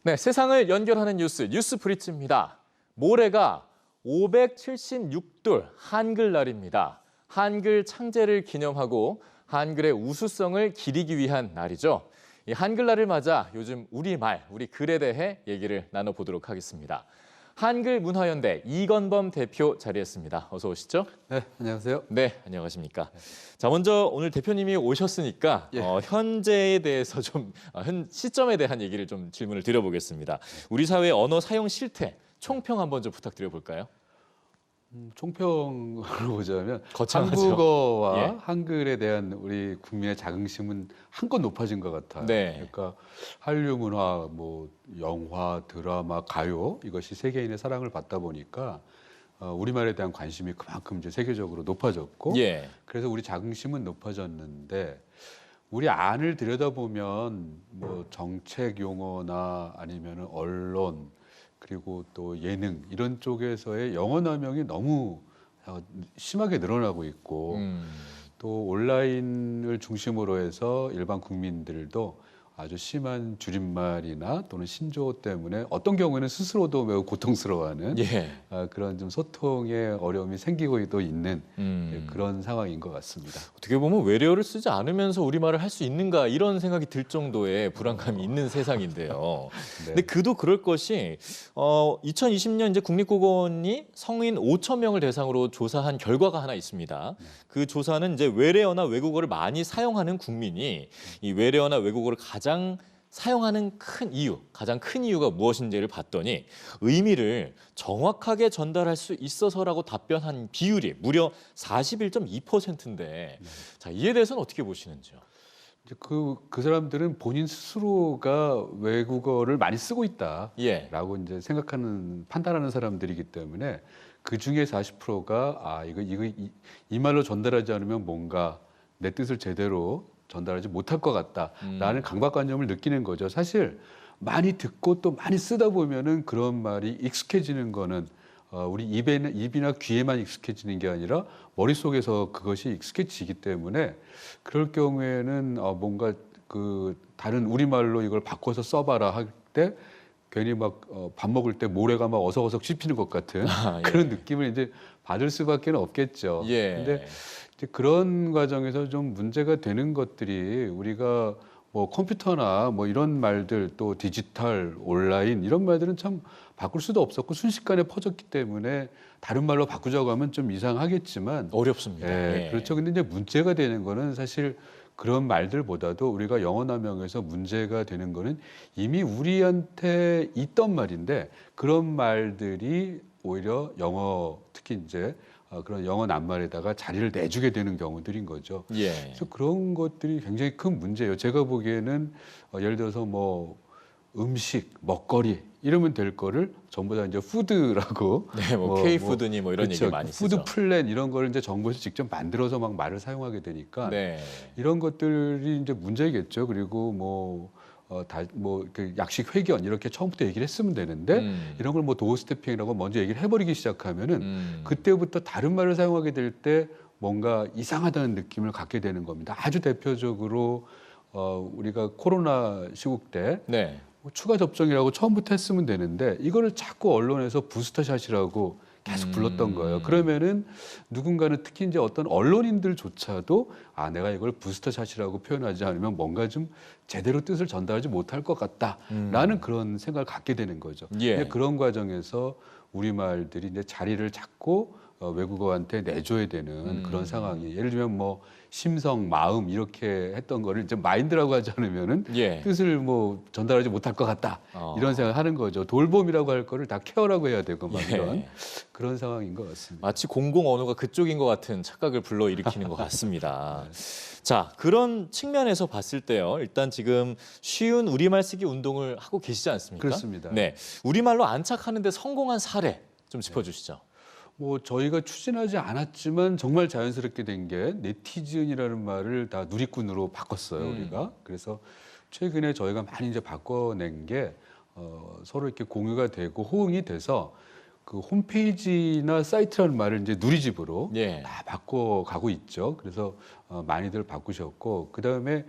네, 세상을 연결하는 뉴스 브릿지입니다. 모레가 576돌 한글날입니다. 한글 창제를 기념하고 한글의 우수성을 기리기 위한 날이죠. 이 한글날을 맞아 요즘 우리말, 우리 글에 대해 얘기를 나눠보도록 하겠습니다. 한글문화연대 이건범 대표 자리했습니다. 어서 오시죠. 네, 안녕하세요. 네, 안녕하십니까. 자, 먼저 오늘 대표님이 오셨으니까 예. 현재에 대해서 현 시점에 대한 얘기를 좀 질문을 드려보겠습니다. 우리 사회 언어 사용 실태 총평 한번 좀 부탁드려볼까요? 총평으로 보자면 거창하죠. 한국어와 예. 한글에 대한 우리 국민의 자긍심은 한껏 높아진 것 같아요. 네. 그러니까 한류 문화, 뭐 영화, 드라마, 가요 이것이 세계인의 사랑을 받다 보니까 우리말에 대한 관심이 그만큼 이제 세계적으로 높아졌고, 예. 그래서 우리 자긍심은 높아졌는데 우리 안을 들여다보면 뭐 정책 용어나 아니면 언론 그리고 또 예능 이런 쪽에서의 영어 남용이 너무 심하게 늘어나고 있고, 또 온라인을 중심으로 해서 일반 국민들도 아주 심한 줄임말이나 또는 신조어 때문에 어떤 경우에는 스스로도 매우 고통스러워하는 예. 그런 좀 소통의 어려움이 생기고도 있는 그런 상황인 것 같습니다. 어떻게 보면 외래어를 쓰지 않으면서 우리말을 할 수 있는가 이런 생각이 들 정도의 불안감이 있는 세상인데요. 네. 근데 그도 그럴 것이 2020년 이제 국립국어원이 성인 5천 명을 대상으로 조사한 결과가 하나 있습니다. 그 조사는 이제 외래어나 외국어를 많이 사용하는 국민이 이 외래어나 외국어를 가장 사용하는 가장 큰 이유가 무엇인지를 봤더니 의미를 정확하게 전달할 수 있어서라고 답변한 비율이 무려 41.2%인데 자, 이에 대해서는 어떻게 보시는지요? 이제 그 사람들은 본인 스스로가 외국어를 많이 쓰고 있다라고 예. 이제 판단하는 사람들이기 때문에 그 중에 40%가 이 말로 전달하지 않으면 뭔가 내 뜻을 제대로 전달하지 못할 것 같다라는 강박관념을 느끼는 거죠. 사실 많이 듣고 또 많이 쓰다 보면은 그런 말이 익숙해지는 거는 우리 입이나 귀에만 익숙해지는 게 아니라 머릿속에서 그것이 익숙해지기 때문에 그럴 경우에는 뭔가 그 다른 우리말로 이걸 바꿔서 써봐라 할 때 괜히 막 밥 먹을 때 모래가 막 어석어석 씹히는 것 같은 그런 느낌을 이제 받을 수밖에 없겠죠. 예. 근데 이제 그런 과정에서 좀 문제가 되는 것들이 우리가 뭐 컴퓨터나 뭐 이런 말들 또 디지털, 온라인 이런 말들은 참 바꿀 수도 없었고 순식간에 퍼졌기 때문에 다른 말로 바꾸자고 하면 좀 이상하겠지만 어렵습니다. 예, 예. 그렇죠. 근데 이제 문제가 되는 거는 사실 그런 말들보다도 우리가 영어 남용에서 문제가 되는 거는 이미 우리한테 있던 말인데 그런 말들이 오히려 영어 특히 이제 그런 영어 낱말에다가 자리를 내주게 되는 경우들인 거죠. 예. 그래서 그런 것들이 굉장히 큰 문제예요. 제가 보기에는 예를 들어서 뭐 음식, 먹거리 이러면 될 거를 전부 다 이제 푸드라고 네, 뭐 K푸드니 뭐 이런 그렇죠. 얘기 많이 쓰죠. 푸드 플랜 이런 거를 이제 정부에서 직접 만들어서 막 말을 사용하게 되니까 네. 이런 것들이 이제 문제겠죠. 그리고 그 약식 회견 이렇게 처음부터 얘기를 했으면 되는데 이런 걸 뭐 도어 스태핑이라고 먼저 얘기를 해버리기 시작하면은 그때부터 다른 말을 사용하게 될 때 뭔가 이상하다는 느낌을 갖게 되는 겁니다. 아주 대표적으로 우리가 코로나 시국 때 네. 뭐 추가 접종이라고 처음부터 했으면 되는데 이거를 자꾸 언론에서 부스터샷이라고 계속 불렀던 거예요. 그러면은 누군가는 특히 이제 어떤 언론인들조차도 내가 이걸 부스터샷이라고 표현하지 않으면 뭔가 좀 제대로 뜻을 전달하지 못할 것 같다라는 그런 생각을 갖게 되는 거죠. 예. 그런 과정에서 우리말들이 이제 자리를 잡고 외국어한테 내줘야 되는 그런 상황이 예를 들면 뭐 심성, 마음 이렇게 했던 거를 이제 마인드라고 하지 않으면은 예. 뜻을 뭐 전달하지 못할 것 같다 이런 생각을 하는 거죠. 돌봄이라고 할 거를 다 케어라고 해야 되고 막 예. 이런 그런 상황인 것 같습니다. 마치 공공 언어가 그쪽인 것 같은 착각을 불러일으키는 것 같습니다. 자, 그런 측면에서 봤을 때요. 일단 지금 쉬운 우리말 쓰기 운동을 하고 계시지 않습니까? 그렇습니다. 네, 우리말로 안착하는 데 성공한 사례 좀 짚어주시죠. 뭐 저희가 추진하지 않았지만 정말 자연스럽게 된 게 네티즌이라는 말을 다 누리꾼으로 바꿨어요, 우리가. 그래서 최근에 저희가 많이 이제 바꿔낸 게 서로 이렇게 공유가 되고 호응이 돼서 그 홈페이지나 사이트라는 말을 이제 누리집으로 예. 다 바꿔가고 있죠. 그래서 많이들 바꾸셨고 그다음에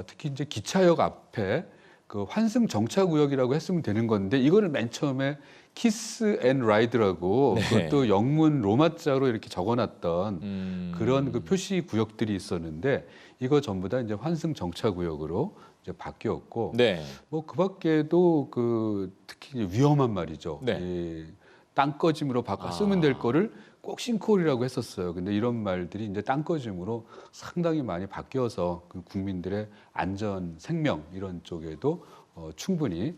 특히 이제 기차역 앞에 그 환승 정차 구역이라고 했으면 되는 건데 이거를 맨 처음에 키스 앤 라이드라고 네. 그것도 영문 로마자로 이렇게 적어놨던 그런 그 표시 구역들이 있었는데 이거 전부 다 이제 환승 정차 구역으로 이제 바뀌었고 네. 뭐 그밖에도 그 특히 이제 위험한 말이죠. 네. 이 땅꺼짐으로 바꿔 쓰면 될 거를 꼭 싱크홀이라고 했었어요. 근데 이런 말들이 이제 땅꺼짐으로 상당히 많이 바뀌어서 그 국민들의 안전, 생명 이런 쪽에도 충분히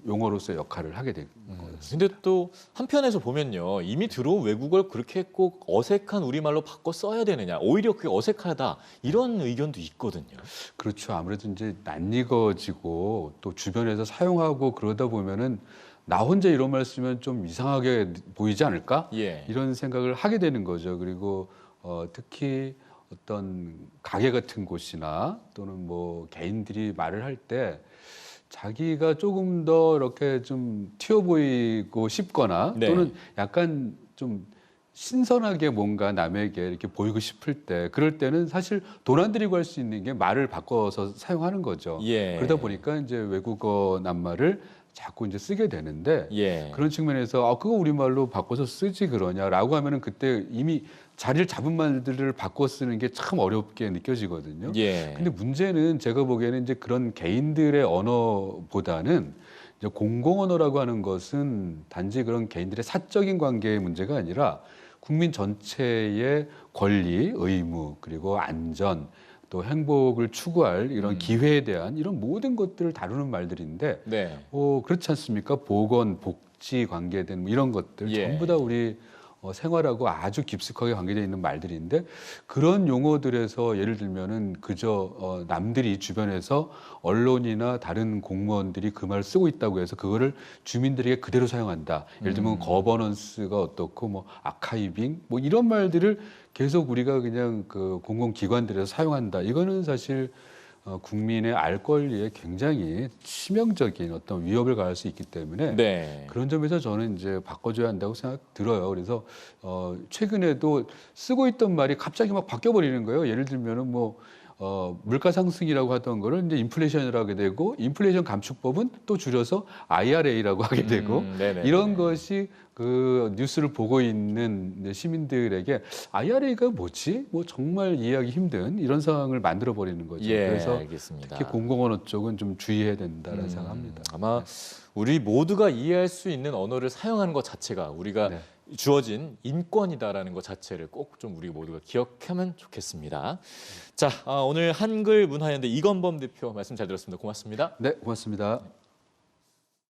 용어로서의 역할을 하게 된 거예요. 근데 또 한편에서 보면요. 이미 들어온 외국어를 그렇게 꼭 어색한 우리말로 바꿔 써야 되느냐. 오히려 그게 어색하다. 이런 의견도 있거든요. 그렇죠. 아무래도 이제 낯익어지고 또 주변에서 사용하고 그러다 보면은 나 혼자 이런 말 쓰면 좀 이상하게 보이지 않을까? 예. 이런 생각을 하게 되는 거죠. 그리고 특히 어떤 가게 같은 곳이나 또는 뭐 개인들이 말을 할 때 자기가 조금 더 이렇게 좀 튀어 보이고 싶거나 네. 또는 약간 좀 신선하게 뭔가 남에게 이렇게 보이고 싶을 때 그럴 때는 사실 돈 안 들이고 할 수 있는 게 말을 바꿔서 사용하는 거죠. 예. 그러다 보니까 이제 외국어 낱말을 자꾸 이제 쓰게 되는데 예. 그런 측면에서 그거 우리말로 바꿔서 쓰지 그러냐라고 하면은 그때 이미 자리를 잡은 말들을 바꿔 쓰는 게 참 어렵게 느껴지거든요. 예. 근데 문제는 제가 보기에는 이제 그런 개인들의 언어보다는 이제 공공 언어라고 하는 것은 단지 그런 개인들의 사적인 관계의 문제가 아니라 국민 전체의 권리, 의무, 그리고 안전, 또 행복을 추구할 이런 기회에 대한 이런 모든 것들을 다루는 말들인데 네. 그렇지 않습니까? 보건, 복지 관계된 뭐 이런 것들 예. 전부 다 우리 생활하고 아주 깊숙하게 관계되어 있는 말들인데 그런 용어들에서 예를 들면은 그저 남들이 주변에서 언론이나 다른 공무원들이 그 말을 쓰고 있다고 해서 그거를 주민들에게 그대로 사용한다. 예를 들면 거버넌스가 어떻고 뭐 아카이빙 뭐 이런 말들을 계속 우리가 그냥 그 공공기관들에서 사용한다. 이거는 사실 국민의 알 권리에 굉장히 치명적인 어떤 위협을 가할 수 있기 때문에 네. 그런 점에서 저는 이제 바꿔줘야 한다고 생각 들어요. 그래서 최근에도 쓰고 있던 말이 갑자기 막 바뀌어 버리는 거예요. 예를 들면은 뭐 물가 상승이라고 하던 거를 이제 인플레이션이라고 하게 되고 인플레이션 감축법은 또 줄여서 IRA라고 하게 되고 네네. 이런 것이 그 뉴스를 보고 있는 이제 시민들에게 IRA가 뭐지? 뭐 정말 이해하기 힘든 이런 상황을 만들어 버리는 거죠. 예, 그래서 알겠습니다. 특히 공공언어 쪽은 좀 주의해야 된다라는 생각합니다. 아마 우리 모두가 이해할 수 있는 언어를 사용하는 것 자체가 우리가 네. 주어진 인권이다라는 것 자체를 꼭 좀 우리 모두가 기억하면 좋겠습니다. 자, 오늘 한글 문화연대 이건범 대표 말씀 잘 들었습니다. 고맙습니다. 네, 고맙습니다.